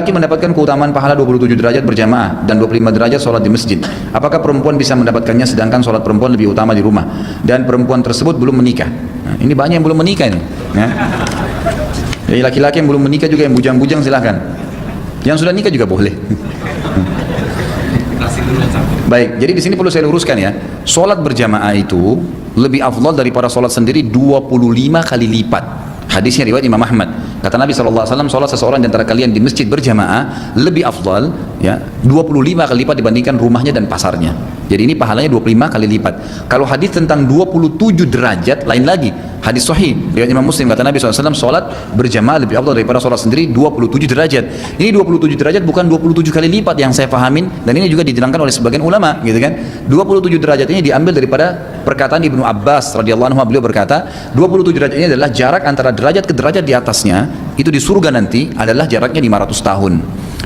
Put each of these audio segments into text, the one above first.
Laki mendapatkan keutamaan pahala 27 derajat berjamaah dan 25 derajat sholat di masjid. Apakah perempuan bisa mendapatkannya sedangkan sholat perempuan lebih utama di rumah? Dan perempuan tersebut belum menikah. Nah, ini banyak yang belum menikah ini. Ya. Jadi laki-laki yang belum menikah juga yang bujang-bujang silahkan. Yang sudah nikah juga boleh. Baik, jadi di sini perlu saya luruskan ya. Sholat berjamaah itu lebih afdal daripada sholat sendiri 25 kali lipat. Hadisnya riwayat Imam Ahmad. Kata Nabi SAW, sholat seseorang di antara kalian di masjid berjamaah lebih afdal ya, 25 kali lipat dibandingkan rumahnya dan pasarnya. Jadi ini pahalanya 25 kali lipat. Kalau hadis tentang 27 derajat, lain lagi. Hadis sahih, riwayat Imam Muslim, kata Nabi SAW, sholat berjamaah lebih afdal daripada sholat sendiri 27 derajat. Ini 27 derajat bukan 27 kali lipat yang saya pahamin, dan ini juga diterangkan oleh sebagian ulama, gitu kan. 27 derajat ini diambil daripada perkataan Ibnu Abbas radhiyallahu anhu, beliau berkata, 27 derajat ini adalah jarak antara derajat ke derajat di atasnya, itu di surga nanti adalah jaraknya 500 tahun.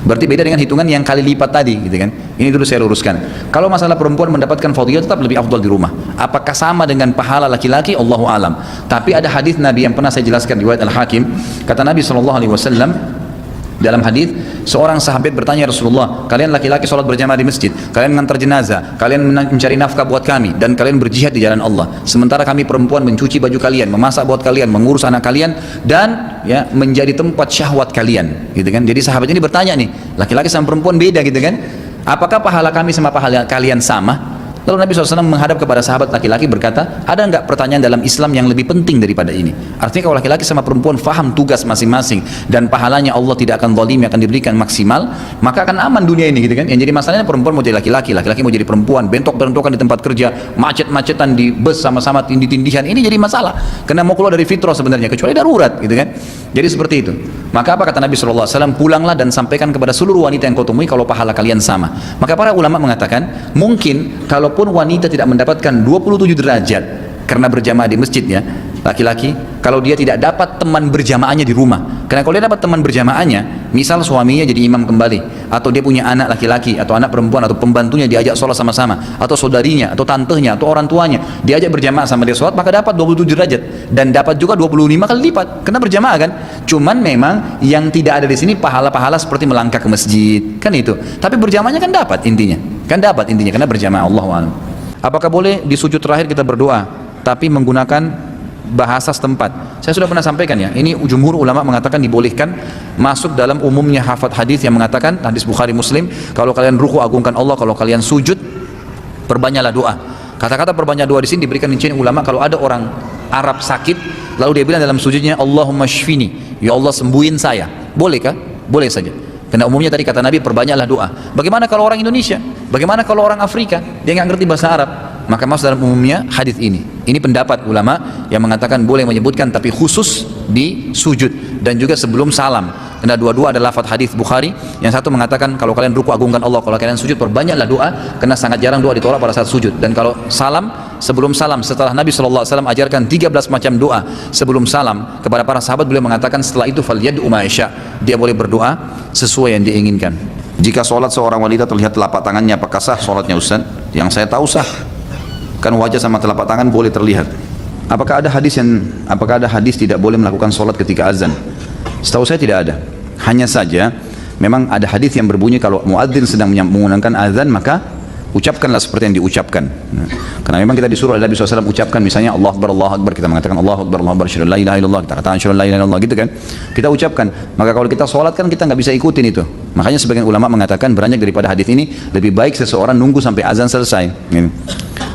Berarti beda dengan hitungan yang kali lipat tadi, gitu kan. Ini dulu saya luruskan. Kalau masalah perempuan mendapatkan fadilah tetap lebih afdal di rumah. Apakah sama dengan pahala laki-laki? Allahu alam. Tapi ada hadis Nabi yang pernah saya jelaskan riwayat Al-Hakim. Kata Nabi SAW dalam hadis, seorang sahabat bertanya, Rasulullah, kalian laki-laki sholat berjamaah di masjid, kalian mengantar jenazah, kalian mencari nafkah buat kami, dan kalian berjihad di jalan Allah. Sementara kami perempuan mencuci baju kalian, memasak buat kalian, mengurus anak kalian, dan ya menjadi tempat syahwat kalian, gitu kan. Jadi sahabat ini bertanya nih, laki-laki sama perempuan beda, gitu kan. Apakah pahala kami sama pahala kalian sama? Lalu Nabi SAW menghadap kepada sahabat laki-laki berkata, ada enggak pertanyaan dalam Islam yang lebih penting daripada ini? Artinya kalau laki-laki sama perempuan faham tugas masing-masing dan pahalanya Allah tidak akan zalim, akan diberikan maksimal, maka akan aman dunia ini, gitu kan. Yang jadi masalahnya perempuan mau jadi laki-laki, laki-laki mau jadi perempuan, bentok-bentokan di tempat kerja, macet-macetan di bus sama-sama tindih-tindihan, ini jadi masalah. Karena mau keluar dari fitrah sebenarnya, kecuali darurat, gitu kan. Jadi seperti itu. Maka apa kata Nabi SAW? Pulanglah dan sampaikan kepada seluruh wanita yang kau temui kalau pahala kalian sama. Maka para ulama mengatakan, mungkin kalaupun wanita tidak mendapatkan 27 derajat karena berjamaah di masjid ya, laki-laki, kalau dia tidak dapat teman berjamaahnya di rumah. Karena kalau dia dapat teman berjamaahnya, misal suaminya jadi imam kembali, atau dia punya anak laki-laki, atau anak perempuan, atau pembantunya diajak sholat sama-sama, atau saudarinya, atau tantenya, atau orang tuanya, diajak berjamaah sama dia sholat, maka dapat 27 derajat. Dan dapat juga 25 kali lipat, karena berjamaah kan. Cuman memang yang tidak ada di sini pahala-pahala seperti melangkah ke masjid, kan itu. Tapi berjamaahnya kan dapat intinya. Kan dapat intinya, karena berjamaah. Allahu a'lam. Apakah boleh di sujud terakhir kita berdoa, tapi menggunakan bahasa setempat? Saya sudah pernah sampaikan ya, ini jumhur ulama mengatakan dibolehkan, masuk dalam umumnya hafad hadis yang mengatakan, hadis Bukhari Muslim, kalau kalian ruku agungkan Allah, kalau kalian sujud perbanyaklah doa. Kata-kata perbanyak doa di sini diberikan rincian ulama. Kalau ada orang Arab sakit, lalu dia bilang dalam sujudnya, Allahumma shfini, ya Allah sembuhin saya, bolehkah? Boleh saja. Karena umumnya tadi kata Nabi, perbanyaklah doa. Bagaimana kalau orang Indonesia? Bagaimana kalau orang Afrika? Dia nggak ngerti bahasa Arab. Maka masuk dalam umumnya hadis ini. Ini pendapat ulama yang mengatakan boleh menyebutkan, tapi khusus di sujud dan juga sebelum salam. Karena dua-dua adalah lafaz hadis Bukhari. Yang satu mengatakan kalau kalian ruku agungkan Allah, kalau kalian sujud perbanyaklah doa, karena sangat jarang doa ditolak pada saat sujud. Dan kalau salam, sebelum salam, setelah Nabi SAW ajarkan 13 macam doa sebelum salam kepada para sahabat, beliau mengatakan setelah itu falyad'u ma yasha, dia boleh berdoa sesuai yang diinginkan. Jika sholat seorang wanita terlihat telapak tangannya, apakah sah sholatnya Ustaz? Yang saya tahu sah, kan wajah sama telapak tangan boleh terlihat. Apakah ada hadis tidak boleh melakukan sholat ketika azan? Setahu saya tidak ada. Hanya saja memang ada hadis yang berbunyi kalau muadzin sedang menggunakan azan, maka ucapkanlah seperti yang diucapkan. Karena memang kita disuruh oleh Nabi SAW ucapkan, misalnya Allah Akbar, kita mengatakan Allah Akbar, asyhadu an la ilaha illallah, kita katakan asyhadu an la ilaha illallah, gitu kan. Kita ucapkan. Maka kalau kita sholat kan kita nggak bisa ikutin itu. Makanya sebagian ulama mengatakan beranjak daripada hadis ini, lebih baik seseorang nunggu sampai azan selesai.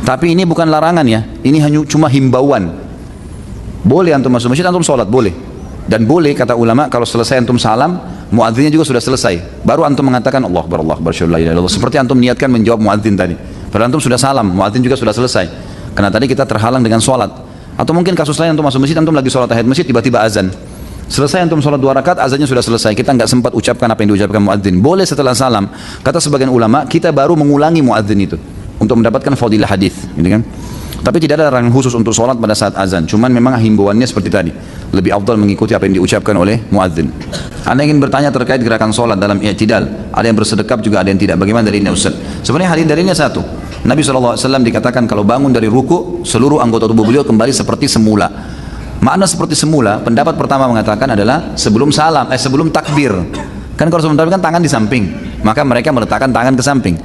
Tapi ini bukan larangan ya, ini hanya cuma himbauan. Boleh antum masuk masjid, antum sholat, boleh. Dan boleh kata ulama kalau selesai antum salam, muadzinnya juga sudah selesai, baru antum mengatakan Allah Akbar, asyhadu an la ilaha illallah, seperti antum niatkan menjawab muadzin tadi. Padahal antum sudah salam, muadzin juga sudah selesai. Karena tadi kita terhalang dengan sholat. Atau mungkin kasus lain, antum masuk masjid, antum lagi sholat tahiyat masjid, tiba-tiba azan. Selesai antum sholat 2 rakaat, azannya sudah selesai, kita nggak sempat ucapkan apa yang diucapkan muadzin. Boleh setelah salam, kata sebagian ulama, kita baru mengulangi muadzin itu untuk mendapatkan fadilah hadis, gitu kan. Tapi tidak ada larangan khusus untuk sholat pada saat azan. Cuman memang himbauannya seperti tadi, lebih afdal mengikuti apa yang diucapkan oleh muadzin. Anda ingin bertanya terkait gerakan sholat dalam i'tidal, ada yang bersedekap juga ada yang tidak. Bagaimana dalilnya Ustaz? Sebenarnya hadis dalilnya satu. Nabi SAW dikatakan kalau bangun dari ruku, seluruh anggota tubuh beliau kembali seperti semula. Makna seperti semula, pendapat pertama mengatakan adalah sebelum salam, sebelum takbir. Kan kalau sebelum tarawih kan tangan di samping, maka mereka meletakkan tangan ke samping.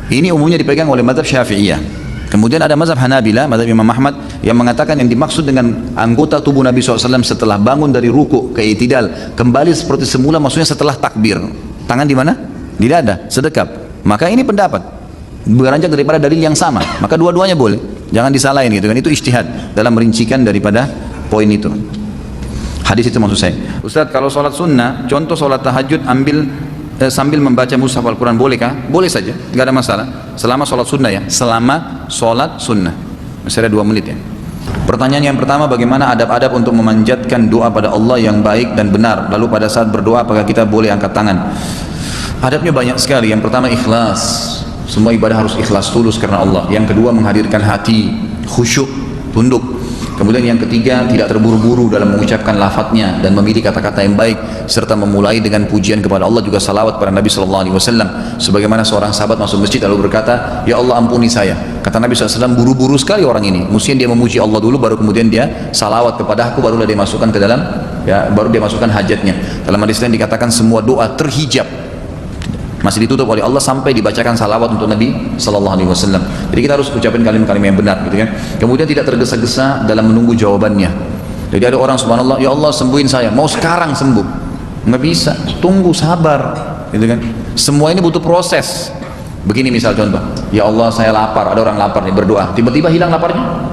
Ini umumnya dipegang oleh mazhab Syafi'iyah. Kemudian ada mazhab Hanabila, mazhab Imam Ahmad, yang mengatakan yang dimaksud dengan anggota tubuh Nabi SAW setelah bangun dari ruku ke i'tidal kembali seperti semula, maksudnya setelah takbir. Tangan di mana? Di dada, sedekap. Maka ini pendapat beranjak daripada dalil yang sama, maka dua-duanya boleh, jangan disalahin gitu kan. Itu ijtihad dalam merincikan daripada poin itu. Hadis itu maksud saya. Ustaz, kalau sholat sunnah, contoh sholat tahajud sambil membaca mushaf Al-Quran, bolehkah? Boleh saja, nggak ada masalah. Selama sholat sunnah ya, selama sholat sunnah. Masih ada 2 menit ya. Pertanyaan yang pertama, bagaimana adab-adab untuk memanjatkan doa pada Allah yang baik dan benar? Lalu pada saat berdoa, apakah kita boleh angkat tangan? Adabnya banyak sekali. Yang pertama, ikhlas. Semua ibadah harus ikhlas, tulus karena Allah. Yang kedua, menghadirkan hati, khusyuk, tunduk. Kemudian yang ketiga, tidak terburu-buru dalam mengucapkan lafadznya dan memilih kata-kata yang baik, serta memulai dengan pujian kepada Allah, juga salawat pada Nabi SAW. Sebagaimana seorang sahabat masuk masjid lalu berkata, ya Allah ampuni saya. Kata Nabi SAW, buru-buru sekali orang ini. Mestinya dia memuji Allah dulu, baru kemudian dia salawat kepada aku, barulah dia masukkan ke dalam, ya, baru dia masukkan hajatnya. Dalam hadis lain dikatakan semua doa terhijab, masih ditutup oleh Allah sampai dibacakan salawat untuk Nabi SAW. Jadi kita harus ucapin kalimat-kalimat yang benar, gitu kan. Kemudian tidak tergesa-gesa dalam menunggu jawabannya. Jadi ada orang subhanallah, ya Allah sembuhin saya, mau sekarang sembuh, nggak bisa, tunggu, sabar, gitu kan. Semua ini butuh proses. Begini misal contoh, ya Allah saya lapar, ada orang lapar nih berdoa, tiba-tiba hilang laparnya,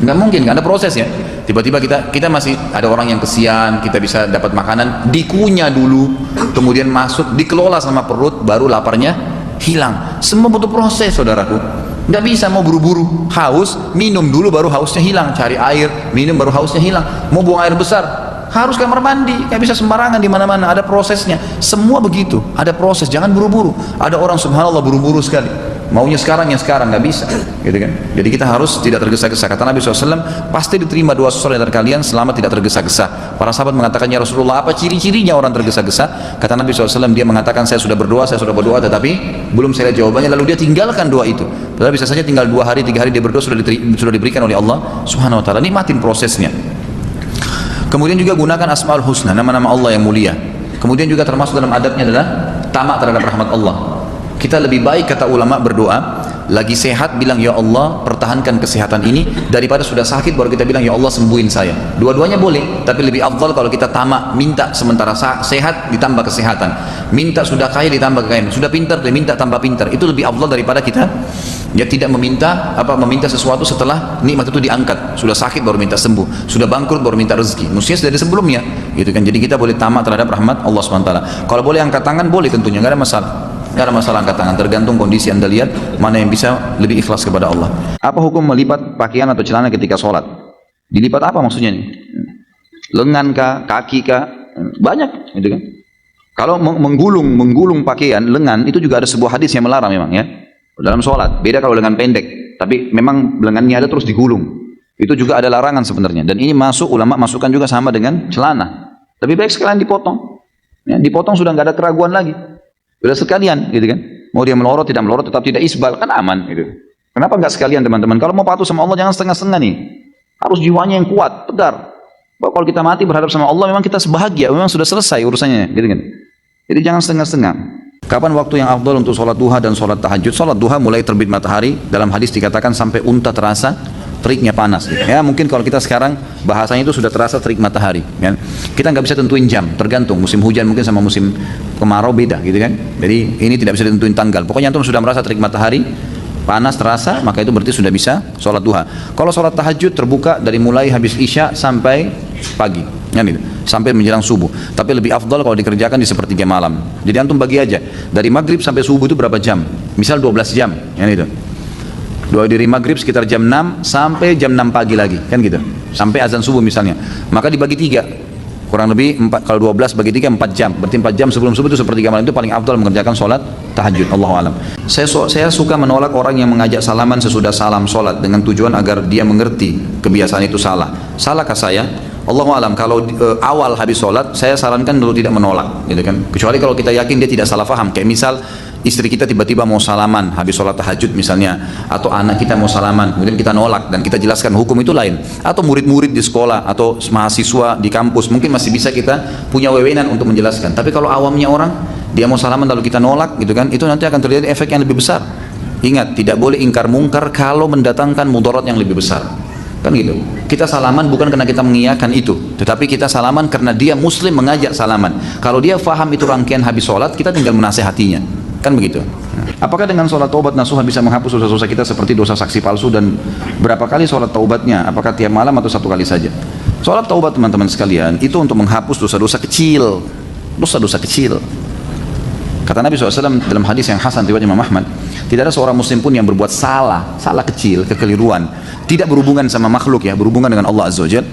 nggak mungkin, nggak ada proses ya. Tiba-tiba kita masih ada orang yang kesian, kita bisa dapat makanan, dikunyah dulu, kemudian masuk, dikelola sama perut, baru laparnya hilang. Semua butuh proses, saudaraku. Nggak bisa mau buru-buru, haus, minum dulu baru hausnya hilang, cari air, minum baru hausnya hilang. Mau buang air besar, harus kamar mandi, nggak bisa sembarangan di mana-mana, ada prosesnya. Semua begitu, ada proses, jangan buru-buru. Ada orang subhanallah buru-buru sekali, maunya sekarang, nggak bisa, gitu kan. Jadi kita harus tidak tergesa-gesa. Kata Nabi SAW, pasti diterima doa seseorang dari kalian selama tidak tergesa-gesa. Para sahabat mengatakan, ya Rasulullah, apa ciri-cirinya orang tergesa-gesa? Kata Nabi SAW, dia mengatakan, saya sudah berdoa, tetapi belum saya lihat jawabannya, lalu dia tinggalkan doa itu. Padahal bisa saja tinggal 2 hari, 3 hari dia berdoa, sudah diberikan oleh Allah Subhanahu Wa Taala. Nikmatin prosesnya. Kemudian juga gunakan Asmaul Husna, nama-nama Allah yang mulia. Kemudian juga termasuk dalam adabnya adalah tamak terhadap rahmat Allah. Kita lebih baik, kata ulama, berdoa lagi sehat bilang ya Allah pertahankan kesehatan ini, daripada sudah sakit baru kita bilang ya Allah sembuhin saya. Dua-duanya boleh, tapi lebih afdal kalau kita tamak, minta sementara sehat ditambah kesehatan, minta sudah kaya ditambah kekayaan, sudah pintar diminta tambah pintar. Itu lebih afdal daripada kita ya tidak meminta sesuatu setelah nikmat itu diangkat. Sudah sakit baru minta sembuh, sudah bangkrut baru minta rezeki. Mestinya dari sebelumnya, gitu kan. Jadi kita boleh tamak terhadap rahmat Allah SWT. Kalau boleh angkat tangan boleh, tentunya nggak ada masalah. Nggak ada masalah angkat tangan, tergantung kondisi Anda lihat mana yang bisa lebih ikhlas kepada Allah. Apa hukum melipat pakaian atau celana ketika sholat? Dilipat apa maksudnya nih? Lengan kah, kaki kah? Banyak, gitu kan. Kalau menggulung pakaian, lengan, itu juga ada sebuah hadis yang melarang memang ya. Dalam sholat, beda kalau lengan pendek, tapi memang lengannya ada terus digulung. Itu juga ada larangan sebenarnya. Dan ini ulama masukkan juga sama dengan celana. Lebih baik sekalian dipotong. Ya, dipotong sudah nggak ada keraguan lagi. Sudah sekalian, gitu kan. Mau dia melorot, tidak melorot, tetap tidak isbal, kan aman, gitu. Kenapa nggak sekalian, teman-teman? Kalau mau patuh sama Allah, jangan setengah-setengah nih. Harus jiwanya yang kuat, tegar. Bahwa kalau kita mati berhadap sama Allah, memang kita sebahagia, memang sudah selesai urusannya, gitu kan. Jadi jangan setengah-setengah. Kapan waktu yang afdal untuk sholat duha dan sholat tahajud? Sholat duha mulai terbit matahari, dalam hadis dikatakan sampai unta terasa teriknya panas, gitu. Ya mungkin kalau kita sekarang bahasanya itu sudah terasa terik matahari, kan? Kita nggak bisa tentuin jam, tergantung musim hujan mungkin sama musim kemarau beda, gitu kan. Jadi ini tidak bisa ditentuin tanggal. Pokoknya antum sudah merasa terik matahari, panas terasa, maka itu berarti sudah bisa sholat duha. Kalau sholat tahajud terbuka dari mulai habis isya sampai pagi, kan gitu, sampai menjelang subuh. Tapi lebih afdal kalau dikerjakan di sepertiga malam. Jadi antum bagi aja dari maghrib sampai subuh itu berapa jam? Misal 12 jam, kan itu. Dari maghrib sekitar jam 6 sampai jam 6 pagi lagi, kan gitu, sampai azan subuh misalnya. Maka dibagi 3, kurang lebih 4, kalau 12 bagi 3 4 jam, berarti 4 jam sebelum subuh itu sepertiga malam, itu paling afdal mengerjakan sholat tahajud. Allahu alam. Saya suka menolak orang yang mengajak salaman sesudah salam sholat dengan tujuan agar dia mengerti kebiasaan itu salah. Salahkah saya? Allahu alam, kalau awal habis sholat, saya sarankan dulu tidak menolak, gitu kan. Kecuali kalau kita yakin dia tidak salah paham. Kayak misal istri kita tiba-tiba mau salaman habis sholat tahajud misalnya, atau anak kita mau salaman, kemudian kita nolak dan kita jelaskan hukum itu lain. Atau murid-murid di sekolah atau mahasiswa di kampus, mungkin masih bisa kita punya wewenang untuk menjelaskan. Tapi kalau awamnya orang, dia mau salaman lalu kita nolak, gitu kan, itu nanti akan terjadi efek yang lebih besar. Ingat, tidak boleh ingkar mungkar kalau mendatangkan mudarat yang lebih besar. Kan gitu. Kita salaman bukan karena kita mengiyakan itu, tetapi kita salaman karena dia muslim mengajak salaman. Kalau dia faham itu rangkaian habis sholat, kita tinggal menasehatinya. Kan begitu. Apakah dengan sholat taubat nasuha bisa menghapus dosa-dosa kita seperti dosa saksi palsu, dan berapa kali sholat taubatnya? Apakah tiap malam atau satu kali saja? Sholat taubat teman-teman sekalian itu untuk menghapus dosa-dosa kecil. Dosa-dosa kecil. Kata Nabi SAW dalam hadis yang hasan riwayat Imam Ahmad, tidak ada seorang muslim pun yang berbuat salah kecil, kekeliruan, tidak berhubungan sama makhluk ya, berhubungan dengan Allah Azza wa Jalla.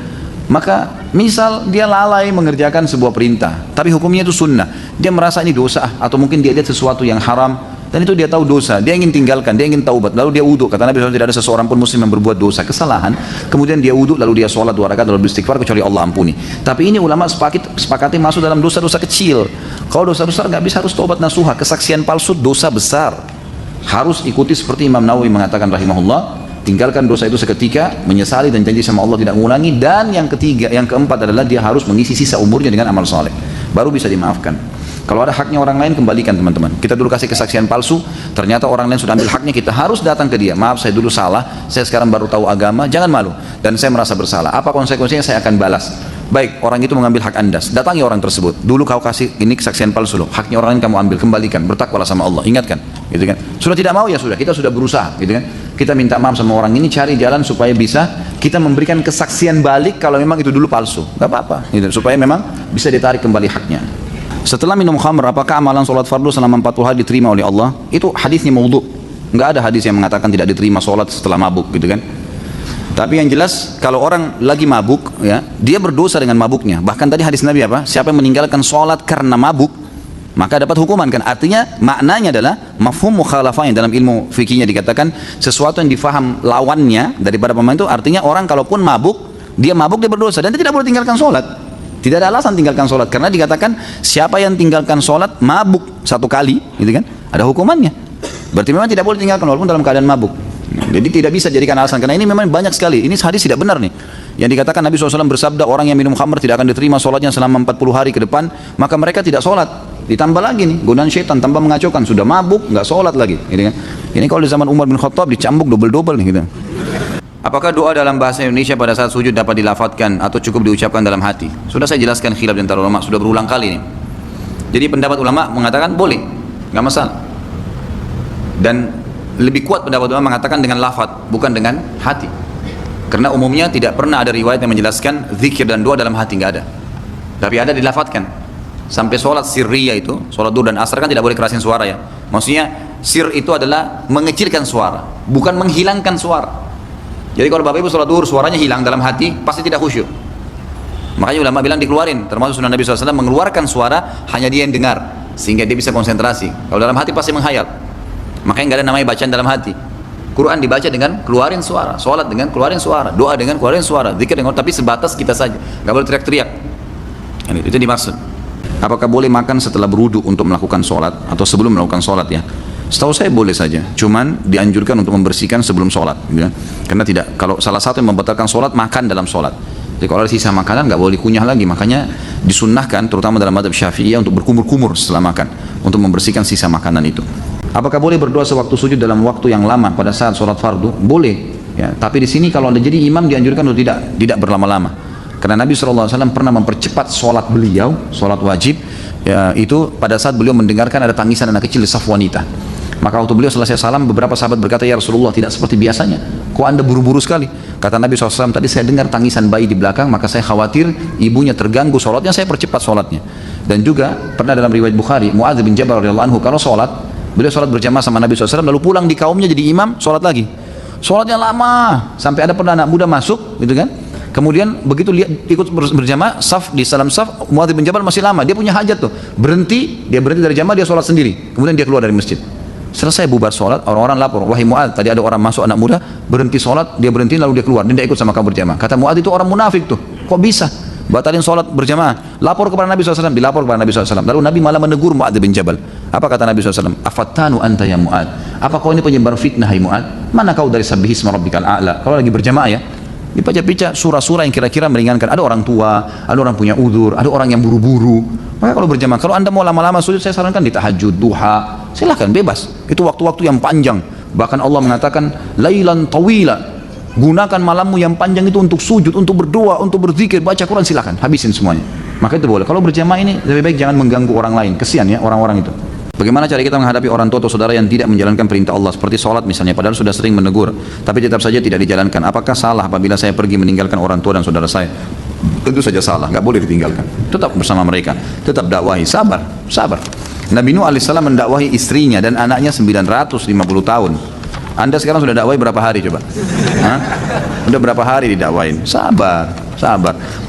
Maka misal dia lalai mengerjakan sebuah perintah, tapi hukumnya itu sunnah, dia merasa ini dosa, atau mungkin dia lihat sesuatu yang haram, dan itu dia tahu dosa, dia ingin tinggalkan, dia ingin taubat, lalu dia wudhu. Kata Nabi SAW tidak ada seseorang pun muslim yang berbuat dosa, kesalahan, kemudian dia wudhu, lalu dia sholat 2 rakaat, lalu beristighfar, kecuali Allah ampuni. Tapi ini ulama sepakati masuk dalam dosa-dosa kecil. Kalau dosa besar nggak bisa, harus taubat nasuha. Kesaksian palsu dosa besar, harus ikuti seperti Imam Nawawi mengatakan rahimahullah, tinggalkan dosa itu seketika, menyesali dan janji sama Allah tidak mengulangi. Dan yang keempat adalah dia harus mengisi sisa umurnya dengan amal saleh, baru bisa dimaafkan. Kalau ada haknya orang lain, kembalikan teman-teman. Kita dulu kasih kesaksian palsu, ternyata orang lain sudah ambil haknya, kita harus datang ke dia. Maaf, saya dulu salah, saya sekarang baru tahu agama, jangan malu. Dan saya merasa bersalah. Apa konsekuensinya? Saya akan balas. Baik, orang itu mengambil hak Anda, datangi orang tersebut. Dulu kau kasih ini kesaksian palsu loh, haknya orang lain kamu ambil, kembalikan, bertakwalah sama Allah, ingatkan, gitu kan. Sudah tidak mau ya sudah, kita sudah berusaha, gitu kan. Kita minta maaf sama orang ini, cari jalan supaya bisa kita memberikan kesaksian balik kalau memang itu dulu palsu, nggak apa-apa, gitu, supaya memang bisa ditarik kembali haknya. Setelah minum khamr, apakah amalan sholat fardu selama 40 hari diterima oleh Allah? Itu hadisnya maudhu, nggak ada hadis yang mengatakan tidak diterima sholat setelah mabuk, gitu kan. Tapi yang jelas kalau orang lagi mabuk ya, dia berdosa dengan mabuknya. Bahkan tadi hadis Nabi apa? Siapa yang meninggalkan sholat karena mabuk, maka dapat hukuman kan. Artinya maknanya adalah mafhum mukhalafah, yang dalam ilmu fikihnya dikatakan sesuatu yang difaham lawannya daripada pemain itu, artinya orang kalaupun mabuk, dia berdosa dan dia tidak boleh tinggalkan sholat. Tidak ada alasan tinggalkan sholat, karena dikatakan siapa yang tinggalkan sholat mabuk 1 kali, gitu kan, ada hukumannya. Berarti memang tidak boleh tinggalkan walaupun dalam keadaan mabuk. Jadi tidak bisa jadikan alasan, karena ini memang banyak sekali. Ini hadis tidak benar nih. Yang dikatakan Nabi SAW bersabda, orang yang minum khamr tidak akan diterima sholatnya selama 40 hari ke depan, maka mereka tidak sholat. Ditambah lagi nih, godaan syaitan tambah mengacaukan, sudah mabuk, nggak sholat lagi. Gitu kan? Ini kalau di zaman Umar bin Khattab dicambuk double-double nih gitu. Apakah doa dalam bahasa Indonesia pada saat sujud dapat dilafadzkan atau cukup diucapkan dalam hati? Sudah saya jelaskan khilaf di antara ulama, sudah berulang kali nih. Jadi pendapat ulama mengatakan boleh, nggak masalah. Dan lebih kuat pendapat ulama mengatakan dengan lafadz, bukan dengan hati. Karena umumnya tidak pernah ada riwayat yang menjelaskan zikir dan doa dalam hati, nggak ada. Tapi ada dilafadzkan. Sampai sholat sirriyah itu, sholat duhur dan asar kan tidak boleh kerasin suara ya. Maksudnya sir itu adalah mengecilkan suara, bukan menghilangkan suara. Jadi kalau Bapak Ibu sholat duhur suaranya hilang dalam hati, pasti tidak khusyuk. Makanya ulama bilang dikeluarin, termasuk sunnah Nabi SAW mengeluarkan suara hanya dia yang dengar, sehingga dia bisa konsentrasi. Kalau dalam hati pasti menghayal. Makanya nggak ada namanya bacaan dalam hati. Quran dibaca dengan keluarin suara, sholat dengan keluarin suara, doa dengan keluarin suara, zikir dengan, tapi sebatas kita saja, nggak boleh teriak-teriak. Itu dimaksud. Apakah boleh makan setelah berwudu untuk melakukan sholat atau sebelum melakukan sholat ya? Setahu saya boleh saja, cuman dianjurkan untuk membersihkan sebelum sholat, gitu kan? Karena tidak, kalau salah satu yang membatalkan sholat makan dalam sholat. Jadi kalau ada sisa makanan nggak boleh dikunyah lagi, makanya disunnahkan terutama dalam mazhab Syafi'iyah untuk berkumur-kumur setelah makan untuk membersihkan sisa makanan itu. Apakah boleh berdoa sewaktu sujud dalam waktu yang lama pada saat sholat fardu? Boleh, ya. Tapi di sini kalau ada jadi imam dianjurkan untuk tidak berlama-lama. Karena Nabi SAW pernah mempercepat sholat beliau, sholat wajib, ya, itu pada saat beliau mendengarkan ada tangisan anak kecil di saf wanita. Maka waktu beliau selesai salam, beberapa sahabat berkata, ya Rasulullah, tidak seperti biasanya, kok anda buru-buru sekali? Kata Nabi SAW, tadi saya dengar tangisan bayi di belakang, maka saya khawatir ibunya terganggu sholatnya, saya percepat sholatnya. Dan juga pernah dalam riwayat Bukhari, Muadz bin Jabal radhiyallahu anhu kalau sholat, beliau sholat berjamaah sama Nabi SAW, lalu pulang di kaumnya jadi imam, sholat lagi. Sholatnya lama, sampai ada pernah anak muda masuk, gitu kan? Kemudian begitu lihat ikut berjamaah, saf di salam saf, Muadz bin Jabal masih lama, dia punya hajat tuh, dia berhenti dari jamaah, dia sholat sendiri, kemudian dia keluar dari masjid. Selesai bubar sholat, orang-orang lapor, wahai Muadz, tadi ada orang masuk anak muda, berhenti sholat, dia berhenti lalu dia keluar, dia tidak ikut sama kamu berjamaah. Kata Muadz, itu orang munafik tuh, kok bisa? batalin sholat berjamaah. Lapor kepada Nabi SAW, dilapor kepada Nabi SAW. Lalu Nabi malah menegur Mu'ad bin Jabal. Apa kata Nabi SAW? Afattanu anta ya Mu'ad, apa kau ini penyebar fitnah hai Mu'ad? Mana kau dari sabbihisma rabbikal a'la? Kalau lagi berjamaah ya, dibaca-baca surah-surah yang kira-kira meringankan. Ada orang tua, ada orang punya udzur, ada orang yang buru-buru. Maka kalau berjamaah, kalau anda mau lama-lama sujud, saya sarankan di tahajud, duha, silahkan bebas. Itu waktu-waktu yang panjang. Bahkan Allah mengatakan lailan tawila, gunakan malammu yang panjang itu untuk sujud, untuk berdoa, untuk berzikir, baca Quran, silakan habisin semuanya. Maka itu boleh. Kalau berjamaah ini lebih baik jangan mengganggu orang lain, kesian ya orang-orang itu. Bagaimana cara kita menghadapi orang tua atau saudara yang tidak menjalankan perintah Allah, seperti sholat misalnya, padahal sudah sering menegur tapi tetap saja tidak dijalankan? Apakah salah apabila saya pergi meninggalkan orang tua dan saudara saya? Tentu saja salah, nggak boleh ditinggalkan. Tetap bersama mereka, tetap dakwahi, sabar. Nabi Nuh alaihissalam mendakwahi istrinya dan anaknya 950 tahun. Anda sekarang sudah dakwahi berapa hari coba? Hah? Udah berapa hari didakwahin? Sabar.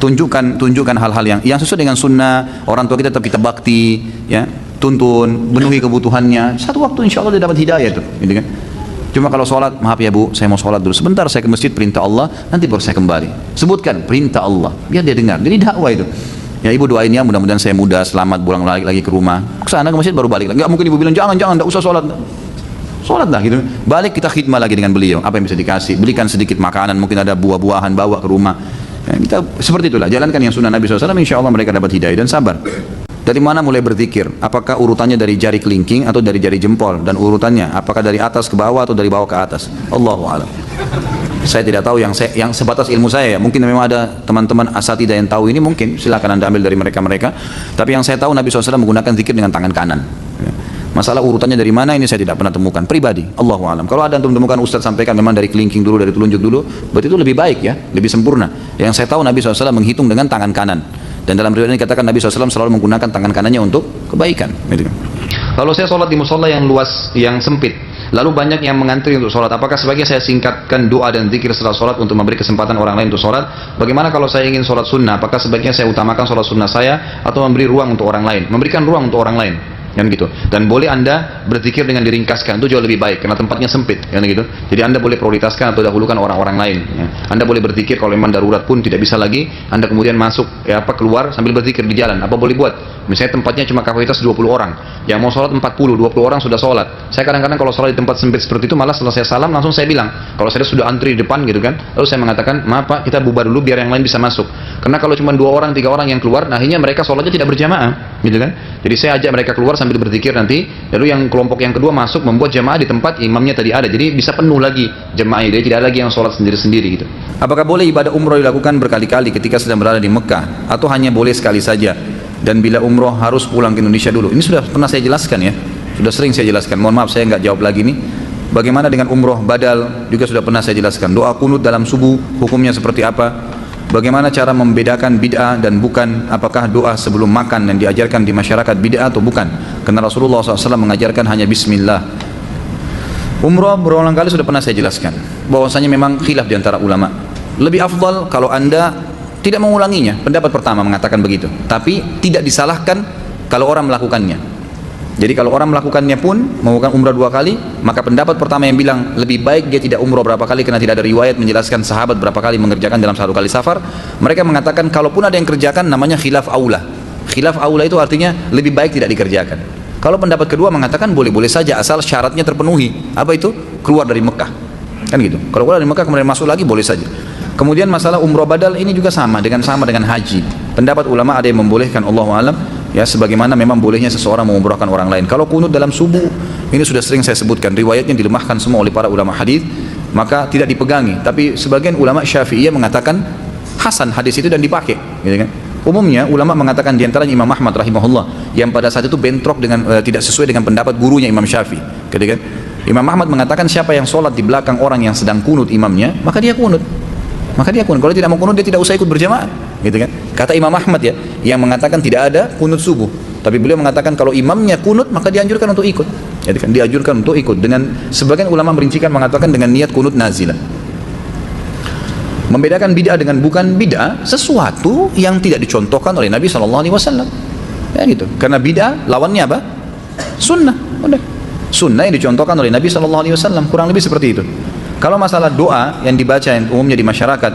Tunjukkan hal-hal yang sesuai dengan sunnah. Orang tua kita tetap kita bakti, ya, tuntun, penuhi kebutuhannya. Satu waktu insya Allah dia dapat hidayah tuh, gitu kan? Cuma kalau sholat, maaf ya bu, saya mau sholat dulu sebentar, saya ke masjid, perintah Allah, nanti baru saya kembali. Sebutkan perintah Allah, biar dia dengar. Jadi dakwah itu. Ya ibu doain ya, mudah-mudahan saya mudah, selamat pulang lagi ke rumah. Kesana ke masjid baru balik lagi. Nggak mungkin ibu bilang jangan, tidak usah sholat. Sholat lah gitu. Balik kita khidmah lagi dengan beliau. Apa yang bisa dikasih? Belikan sedikit makanan, mungkin ada buah-buahan, bawa ke rumah. Ya, kita seperti itulah. Jalankan yang sunnah Nabi SAW. Insya Allah mereka dapat hidayah dan sabar. Dari mana mulai berzikir? Apakah urutannya dari jari kelingking atau dari jari jempol? Dan urutannya apakah dari atas ke bawah atau dari bawah ke atas? Allahu a'lam. Saya tidak tahu, yang sebatas ilmu saya ya. Mungkin memang ada teman-teman asatidah yang tahu ini, mungkin silakan anda ambil dari mereka. Tapi yang saya tahu Nabi SAW menggunakan zikir dengan tangan kanan. Masalah urutannya dari mana ini saya tidak pernah temukan pribadi. Allahu a'lam. Kalau ada yang temukan, Ustaz sampaikan memang dari kelingking dulu, dari telunjuk dulu, berarti itu lebih baik ya, lebih sempurna. Yang saya tahu Nabi SAW menghitung dengan tangan kanan. Dan dalam riwayat ini dikatakan Nabi SAW selalu menggunakan tangan kanannya untuk kebaikan. Kalau saya sholat di musola yang luas, yang sempit, lalu banyak yang mengantri untuk sholat, apakah sebaiknya saya singkatkan doa dan zikir setelah sholat untuk memberi kesempatan orang lain untuk sholat? Bagaimana kalau saya ingin sholat sunnah, apakah sebaiknya saya utamakan sholat sunnah saya atau memberi ruang untuk orang lain? Memberikan ruang untuk orang lain, kan gitu. Dan boleh anda berzikir dengan diringkaskan, itu jauh lebih baik karena tempatnya sempit, kan gitu. Jadi anda boleh prioritaskan atau dahulukan orang-orang lain, ya. Anda boleh berzikir kalau memang darurat pun tidak bisa lagi, anda kemudian masuk, ya, keluar sambil berzikir di jalan. Apa boleh buat? Misalnya tempatnya cuma kapasitas 20 orang, yang mau sholat 40, 20 orang sudah sholat. Saya kadang-kadang kalau sholat di tempat sempit seperti itu, malah setelah saya salam langsung saya bilang, kalau saya sudah antri di depan gitu kan, lalu saya mengatakan, maaf pak, kita bubar dulu biar yang lain bisa masuk. Karena kalau cuma 2 orang, 3 orang yang keluar, nah akhirnya mereka sholatnya tidak berjamaah, gitu kan. Jadi saya ajak mereka keluar sambil berzikir nanti, lalu yang kelompok yang kedua masuk membuat jamaah di tempat imamnya tadi ada. Jadi bisa penuh lagi jamaahnya, jadi tidak lagi yang sholat sendiri-sendiri gitu. Apakah boleh ibadah umroh dilakukan berkali-kali ketika sedang berada di Mekah, atau hanya boleh sekali saja? Dan bila umroh harus pulang ke Indonesia dulu? Ini sudah pernah saya jelaskan ya, sudah sering saya jelaskan. Mohon maaf saya nggak jawab lagi nih. Bagaimana dengan umroh badal juga sudah pernah saya jelaskan. Doa kunut dalam subuh hukumnya seperti apa? Bagaimana cara membedakan bid'ah dan bukan? Apakah doa sebelum makan yang diajarkan di masyarakat bid'ah atau bukan? Karena Rasulullah SAW mengajarkan hanya Bismillah. Umroh berulang kali sudah pernah saya jelaskan bahwasanya memang khilaf di antara ulama. Lebih afdal kalau anda tidak mengulanginya. Pendapat pertama mengatakan begitu, tapi tidak disalahkan kalau orang melakukannya. Jadi kalau orang melakukannya pun melakukan umrah 2 kali, maka pendapat pertama yang bilang lebih baik dia tidak umrah berapa kali karena tidak ada riwayat menjelaskan sahabat berapa kali mengerjakan dalam 1 kali safar. Mereka mengatakan kalaupun ada yang kerjakan namanya khilaf aula. Khilaf aula itu artinya lebih baik tidak dikerjakan. Kalau pendapat kedua mengatakan boleh-boleh saja asal syaratnya terpenuhi. Apa itu? Keluar dari Mekah, kan gitu. Kalau keluar dari Mekah kemudian masuk lagi boleh saja. Kemudian masalah umroh badal ini juga sama dengan haji. Pendapat ulama ada yang membolehkan, Allahu a'lam, ya, sebagaimana memang bolehnya seseorang mengumrohkan orang lain. Kalau kunut dalam subuh ini sudah sering saya sebutkan, riwayatnya dilemahkan semua oleh para ulama hadis, maka tidak dipegangi. Tapi sebagian ulama Syafi'iyah mengatakan hasan hadis itu dan dipakai, gitu kan. Umumnya ulama mengatakan diantaranya Imam Ahmad rahimahullah yang pada saat itu bentrok dengan tidak sesuai dengan pendapat gurunya Imam Syafi'i, gitu kan. Imam Ahmad mengatakan siapa yang sholat di belakang orang yang sedang kunut imamnya, maka dia kunut. Kalau tidak mau kunut dia tidak usah ikut berjamaah, gitu kan. Kata Imam Ahmad ya, yang mengatakan tidak ada kunut subuh, tapi beliau mengatakan kalau imamnya kunut maka dianjurkan untuk ikut, jadi kan dianjurkan untuk ikut. Dengan sebagian ulama merincikan mengatakan dengan niat kunut nazilah. Membedakan bid'ah dengan bukan bid'ah sesuatu yang tidak dicontohkan oleh Nabi SAW, ya gitu. Karena bid'ah lawannya apa? Sunnah. Udah. Sunnah yang dicontohkan oleh Nabi SAW, kurang lebih seperti itu. Kalau masalah doa yang dibaca yang umumnya di masyarakat,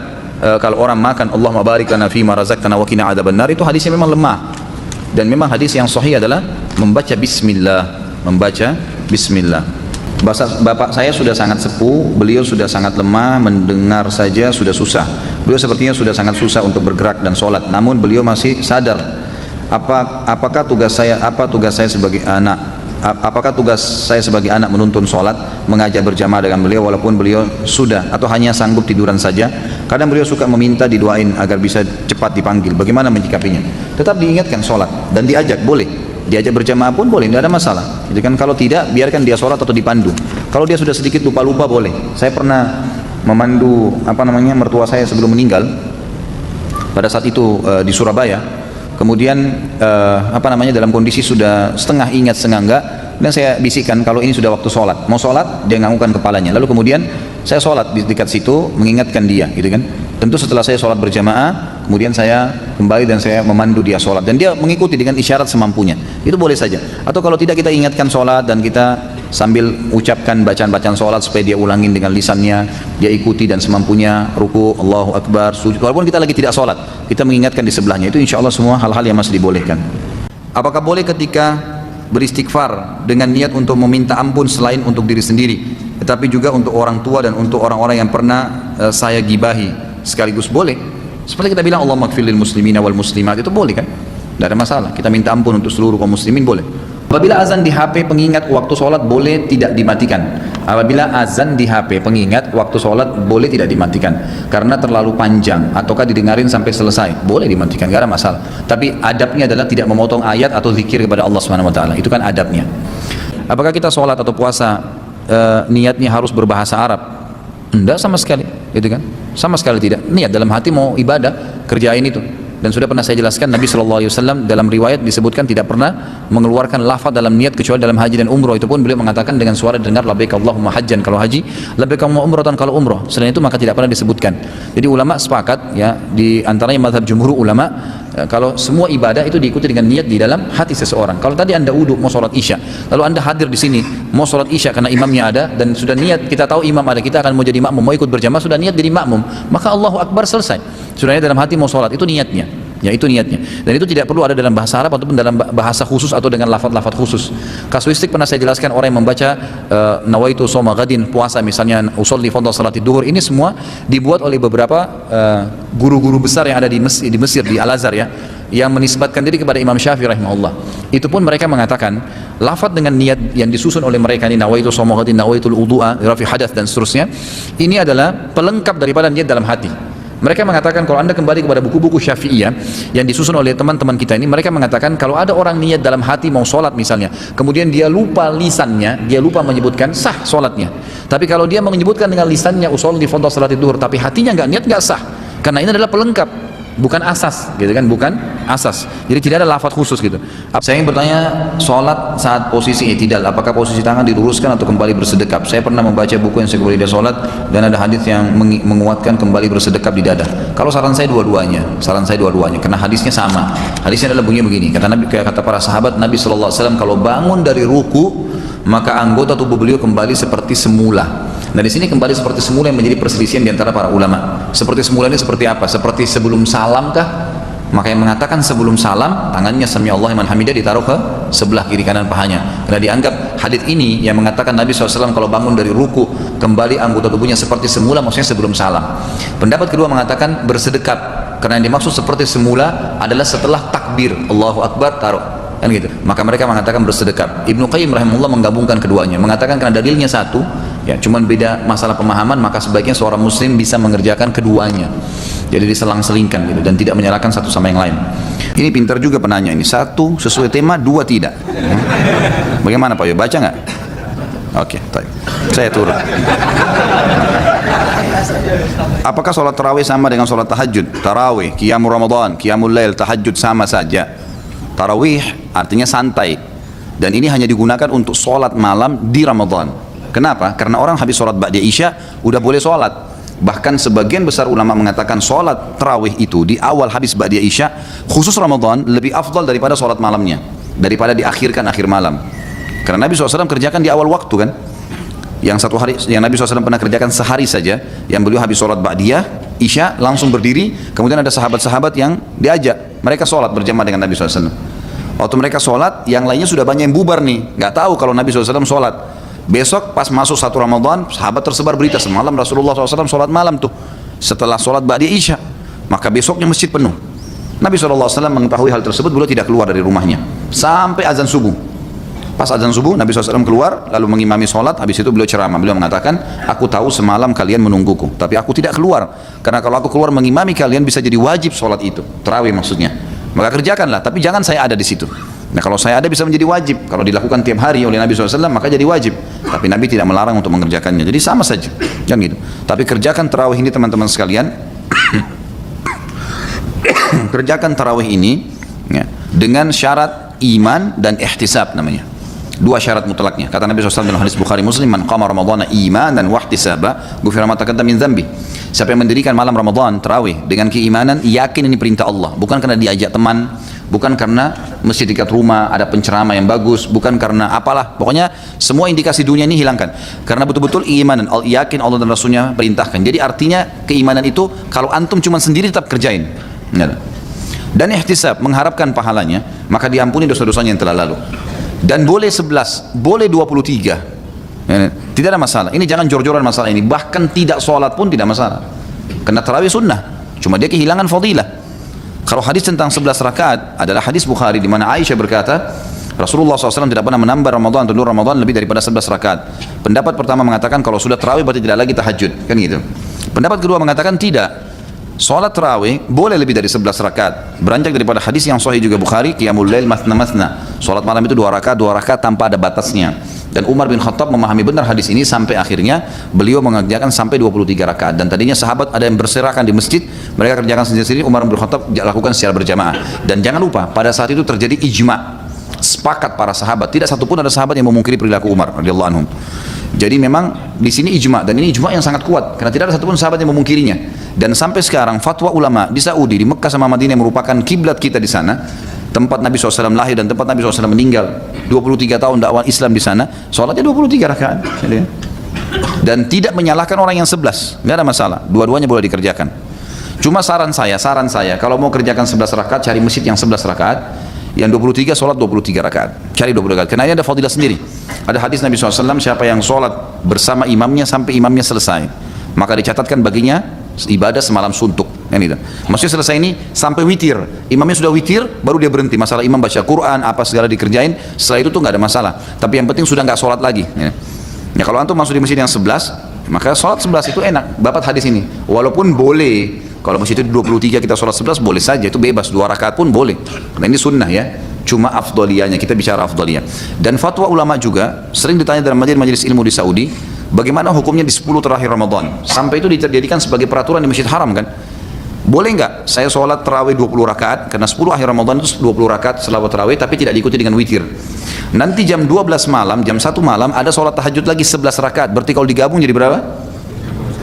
kalau orang makan Allahumma barik lana fima razaqtana wa qina adzabannar, itu hadisnya memang lemah. Dan memang hadis yang sahih adalah membaca bismillah. Bapak saya sudah sangat sepuh, beliau sudah sangat lemah, mendengar saja sudah susah. Beliau sepertinya sudah sangat susah untuk bergerak dan sholat, namun beliau masih sadar. Apakah tugas saya sebagai anak menuntun sholat, mengajak berjamaah dengan beliau walaupun beliau sudah, atau hanya sanggup tiduran saja? Kadang beliau suka meminta didoain agar bisa cepat dipanggil. Bagaimana menyikapinya? Tetap diingatkan sholat dan diajak, boleh. Diajak berjamaah pun boleh, tidak ada masalah. Jadi kan kalau tidak, biarkan dia sholat atau dipandu. Kalau dia sudah sedikit lupa-lupa boleh. Saya pernah memandu mertua saya sebelum meninggal. Pada saat itu di Surabaya. Kemudian dalam kondisi sudah setengah ingat setengah enggak, dan saya bisikkan kalau ini sudah waktu sholat, mau sholat dia nganggukkan kepalanya, lalu kemudian saya sholat di dekat situ mengingatkan dia, gitu kan. Tentu setelah saya sholat berjamaah, kemudian saya kembali dan saya memandu dia sholat, dan dia mengikuti dengan isyarat semampunya, itu boleh saja. Atau kalau tidak, kita ingatkan sholat dan kita sambil ucapkan bacaan-bacaan sholat supaya dia ulangin dengan lisannya, dia ikuti dan semampunya, ruku, Allahu Akbar, sujud, walaupun kita lagi tidak sholat, kita mengingatkan di sebelahnya. Itu insya Allah semua hal-hal yang masih dibolehkan. Apakah boleh ketika beristighfar dengan niat untuk meminta ampun selain untuk diri sendiri, tetapi juga untuk orang tua dan untuk orang-orang yang pernah saya gibahi sekaligus? Boleh. Seperti kita bilang Allahumma ighfir lil muslimina wal muslimat, itu boleh kan? Tidak ada masalah. Kita minta ampun untuk seluruh kaum muslimin, boleh. Apabila azan di HP pengingat waktu sholat boleh tidak dimatikan. Apabila azan di HP pengingat waktu sholat boleh tidak dimatikan karena terlalu panjang ataukah didengarin sampai selesai, boleh dimatikan, tidak ada masalah. Tapi adabnya adalah tidak memotong ayat atau zikir kepada Allah Subhanahu Wa Taala. Itu kan adabnya. Apakah kita sholat atau puasa niatnya harus berbahasa Arab? Tidak sama sekali, gitu kan? Sama sekali tidak. Niat dalam hati mau ibadah, kerjain itu. Dan sudah pernah saya jelaskan, Nabi SAW dalam riwayat disebutkan tidak pernah mengeluarkan lafaz dalam niat kecuali dalam haji dan umroh. Itu pun beliau mengatakan dengan suara dengar labbaik Allahumma hajjan kalau haji, labbaik Allahumma umratan kalau umroh. Selain itu maka tidak pernah disebutkan. Jadi ulama sepakat, ya, di antaranya mazhab jumhur ulama, kalau semua ibadah itu diikuti dengan niat di dalam hati seseorang. Kalau tadi anda wudhu mau sholat isya, lalu anda hadir di sini mau sholat isya karena imamnya ada dan sudah niat, kita tahu imam ada, kita akan mau jadi makmum, mau ikut berjamaah, sudah niat jadi makmum, maka Allahu Akbar, selesai. Sudah dalam hati mau sholat, itu niatnya. Ya, itu niatnya. Dan itu tidak perlu ada dalam bahasa Arab ataupun dalam bahasa khusus atau dengan lafaz-lafaz khusus. Kasuistik pernah saya jelaskan, orang yang membaca nawaitu shoma ghadin, puasa misalnya usolli fardhu salati duhur, ini semua dibuat oleh beberapa guru-guru besar yang ada di Mesir, di Al-Azhar, ya, yang menisbatkan diri kepada Imam Syafi'i rahimahullah. Itu pun mereka mengatakan lafaz dengan niat yang disusun oleh mereka ini, nawaitu shoma ghadin, nawaitul wudu'a rafi hadath dan seterusnya, ini adalah pelengkap daripada niat dalam hati. Mereka mengatakan kalau anda kembali kepada buku-buku Syafi'iyah yang disusun oleh teman-teman kita ini, mereka mengatakan kalau ada orang niat dalam hati mau sholat misalnya, kemudian dia lupa lisannya, dia lupa menyebutkan, sah sholatnya. Tapi kalau dia menyebutkan dengan lisannya usolli fardhu salati duhur, tapi hatinya nggak niat, nggak sah, karena ini adalah pelengkap, bukan asas, gitu kan, bukan asas. Jadi tidak ada lafaz khusus gitu. Saya ingin bertanya, sholat saat posisi i'tidal, apakah posisi tangan diluruskan atau kembali bersedekap? Saya pernah membaca buku yang saya dia sholat dan ada hadis yang menguatkan kembali bersedekap di dada. Kalau saran saya dua-duanya, karena hadisnya sama. Hadisnya adalah bunyinya begini, kata Nabi, kata para sahabat Nabi SAW, kalau bangun dari ruku maka anggota tubuh beliau kembali seperti semula. Nah, di sini kembali seperti semula yang menjadi perselisihan di antara para ulama. Seperti semula ini seperti apa? Seperti sebelum salam kah? Maka yang mengatakan sebelum salam, tangannya sami Allahu liman hamidah ditaruh ke sebelah kiri kanan pahanya. Karena dianggap hadis ini yang mengatakan Nabi SAW kalau bangun dari ruku kembali anggota tubuhnya seperti semula, maksudnya sebelum salam. Pendapat kedua mengatakan bersedekap, karena yang dimaksud seperti semula adalah setelah takbir Allahu Akbar taruh, kan gitu. Maka mereka mengatakan bersedekap. Ibnu Qayyim rahimahullah menggabungkan keduanya, mengatakan karena dalilnya satu, ya, cuman beda masalah pemahaman, maka sebaiknya seorang muslim bisa mengerjakan keduanya. Jadi diselang-selingkan gitu dan tidak menyalahkan satu sama yang lain. Ini pintar juga penanya ini. Satu sesuai tema, dua tidak. Bagaimana Pak Yo? Baca nggak? Oke, baik. Saya turun. Apakah sholat tarawih sama dengan sholat tahajud? Tarawih, qiyamul Ramadan, qiyamul lail, tahajud sama saja. Tarawih artinya santai, dan ini hanya digunakan untuk sholat malam di Ramadan. Kenapa? Karena orang habis sholat ba'da isya udah boleh sholat. Bahkan sebagian besar ulama mengatakan sholat tarawih itu di awal habis ba'da isya khusus Ramadan lebih afdal daripada sholat malamnya, daripada diakhirkan akhir malam. Karena Nabi SAW kerjakan di awal waktu kan. Yang satu hari, yang Nabi SAW pernah kerjakan sehari saja, yang beliau habis sholat ba'diyah, isya, langsung berdiri, kemudian ada sahabat-sahabat yang diajak, mereka sholat berjamaah dengan Nabi SAW. Waktu mereka sholat, yang lainnya sudah banyak yang bubar nih, nggak tahu kalau Nabi SAW sholat. Besok pas masuk 1 Ramadan, sahabat tersebar berita, semalam Rasulullah SAW sholat malam tuh, setelah sholat ba'diyah isya, maka besoknya masjid penuh. Nabi SAW mengetahui hal tersebut, beliau tidak keluar dari rumahnya sampai azan subuh. Pas azan subuh, Nabi SAW keluar, lalu mengimami sholat, habis itu beliau ceramah. Beliau mengatakan, aku tahu semalam kalian menungguku, tapi aku tidak keluar. Karena kalau aku keluar mengimami kalian, bisa jadi wajib sholat itu. Tarawih maksudnya. Maka kerjakanlah, tapi jangan saya ada di situ. Nah kalau saya ada bisa menjadi wajib. Kalau dilakukan tiap hari oleh Nabi SAW, maka jadi wajib. Tapi Nabi tidak melarang untuk mengerjakannya. Jadi sama saja. Jangan gitu. Tapi kerjakan tarawih ini teman-teman sekalian. Kerjakan tarawih ini ya, dengan syarat iman dan ihtisab namanya. Dua syarat mutlaknya. Kata Nabi SAW dalam hadis Bukhari Muslim, man qama ramadhana imanan wa ihtisaba, ghufira ma taqaddama min dzambi. Siapa yang mendirikan malam Ramadan tarawih dengan keimanan, yakin ini perintah Allah, bukan karena diajak teman, bukan karena masjid dekat rumah ada penceramah yang bagus, bukan karena apalah, pokoknya semua indikasi dunia ini hilangkan. Karena betul-betul iman, yakin Allah dan Rasulnya perintahkan. Jadi artinya keimanan itu kalau antum cuma sendiri tetap kerjain. Dan ihtisab, mengharapkan pahalanya, maka diampuni dosa-dosanya yang telah lalu. Dan boleh 11, boleh 23, tidak ada masalah. Ini jangan jor-joran masalah ini. Bahkan tidak sholat pun tidak masalah, karena tarawih sunnah, cuma dia kehilangan fadilah. Kalau hadis tentang 11 rakaat adalah hadis Bukhari, di mana Aisyah berkata Rasulullah SAW tidak pernah menambah Ramadan atau luar Ramadan lebih daripada 11 rakaat. Pendapat pertama mengatakan kalau sudah tarawih berarti tidak lagi tahajud, kan gitu. Pendapat kedua mengatakan tidak, sholat tarawih boleh lebih dari 11 rakaat. Beranjak daripada hadis yang sahih juga Bukhari, qiyamul lail mathna. Sholat malam itu 2 rakaat tanpa ada batasnya. Dan Umar bin Khattab memahami benar hadis ini sampai akhirnya beliau mengerjakan sampai 23 rakaat. Dan tadinya sahabat ada yang berserakan di masjid, mereka kerjakan sendiri-sendiri, Umar bin Khattab lakukan secara berjamaah. Dan jangan lupa, pada saat itu terjadi ijma', sepakat para sahabat, tidak satupun ada sahabat yang memungkiri perilaku Umar radhiyallahu anhu. Jadi memang di sini ijma', dan ini ijma' yang sangat kuat karena tidak ada satupun sahabat yang memungkirinya. Dan sampai sekarang fatwa ulama di Saudi, di Mekah sama Madinah yang merupakan kiblat kita di sana, tempat Nabi SAW lahir dan tempat Nabi SAW meninggal, 23 tahun dakwah Islam di sana, sholatnya 23 rakaat. Dan tidak menyalahkan orang yang 11, nggak ada masalah, dua-duanya boleh dikerjakan. Cuma saran saya, kalau mau kerjakan 11 rakaat, cari masjid yang 11 rakaat, yang 23 sholat 23 rakaat, cari 20 rakaat, karena ini ada fadilah sendiri. Ada hadis Nabi SAW, siapa yang sholat bersama imamnya sampai imamnya selesai, maka dicatatkan baginya ibadah semalam suntuk. Gitu. Maksudnya selesai ini sampai witir, imamnya sudah witir baru dia berhenti. Masalah imam baca Quran apa segala dikerjain, setelah itu tuh nggak ada masalah. Tapi yang penting sudah nggak sholat lagi. Ya kalau antum masuk di masjid yang 11, maka sholat 11 itu enak. Dapat hadis ini, walaupun boleh kalau masjid itu 23 kita sholat 11 boleh saja, itu bebas, 2 rakaat pun boleh. Karena ini sunnah ya. Cuma afdaliyahnya, kita bicara afdaliyah. Dan fatwa ulama juga sering ditanya dalam majelis ilmu di Saudi, bagaimana hukumnya di 10 terakhir Ramadan? Sampai itu dijadikan sebagai peraturan di Masjid Haram kan? Boleh nggak saya sholat tarawih 20 rakaat, karena 10 akhir Ramadan itu 20 rakaat selawat tarawih, tapi tidak diikuti dengan witir. Nanti jam 12 malam, jam 1 malam ada sholat tahajud lagi 11 rakaat, berarti kalau digabung jadi berapa?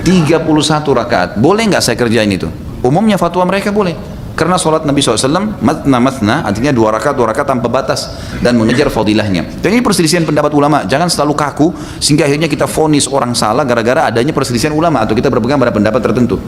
31 rakaat. Boleh nggak saya kerjain itu? Umumnya fatwa mereka boleh, karena sholat Nabi SAW mathna, artinya 2 rakaat tanpa batas, dan mengejar fadilahnya. Dan ini perselisihan pendapat ulama, jangan selalu kaku sehingga akhirnya kita vonis orang salah gara-gara adanya perselisihan ulama atau kita berpegang pada pendapat tertentu.